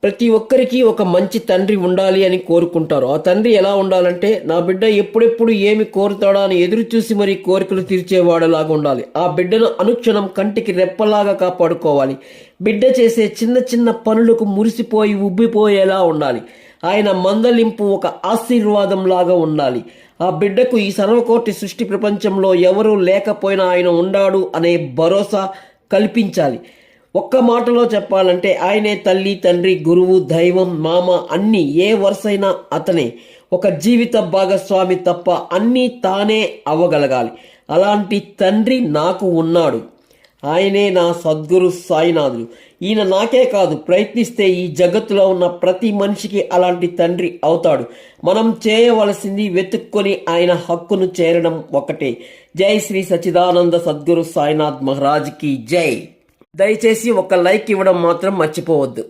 ప్రతి ఒక్కరికి ఒక మంచి తండ్రి ఉండాలి అని కోరుకుంటారు. ఆ తండ్రి ఎలా ఉండాలంటే, నా బిడ్డ ఎప్పుడెప్పుడు ఏమి కోరుతాడా అని ఎదురు చూసి మరీ కోరికలు తీర్చేవాడులాగా ఉండాలి. ఆ బిడ్డను అనుక్షణం కంటికి రెప్పలాగా కాపాడుకోవాలి. బిడ్డ చేసే చిన్న చిన్న పనులకు మురిసిపోయి ఉబ్బిపోయేలా ఉండాలి. ఆయన మందలింపు ఒక ఆశీర్వాదం లాగా ఉండాలి. ఆ బిడ్డకు ఈ సర్వకోటి సృష్టి ప్రపంచంలో ఎవరూ లేకపోయినా ఆయన ఉండాడు అనే భరోసా కల్పించాలి. ఒక్క మాటలో చెప్పాలంటే ఆయనే తల్లి, తండ్రి, గురువు, దైవం, మామ, అన్నీ. ఏ వరుసైనా అతనే. ఒక జీవిత భాగస్వామి తప్ప అన్నీ తానే అవ్వగలగాలి. అలాంటి తండ్రి నాకు ఉన్నాడు. ఆయనే నా సద్గురు సాయినాథుడు. ఈయన నాకే కాదు, ప్రయత్నిస్తే ఈ జగత్తులో ఉన్న ప్రతి మనిషికి అలాంటి తండ్రి అవుతాడు. మనం చేయవలసింది వెతుక్కొని ఆయన హక్కును చేరడం ఒకటే. జై శ్రీ సచ్చిదానంద సద్గురు సాయినాథ్ మహారాజ్కి జై. దయచేసి ఒక లైక్ ఇవ్వడం మాత్రం మర్చిపోవద్దు.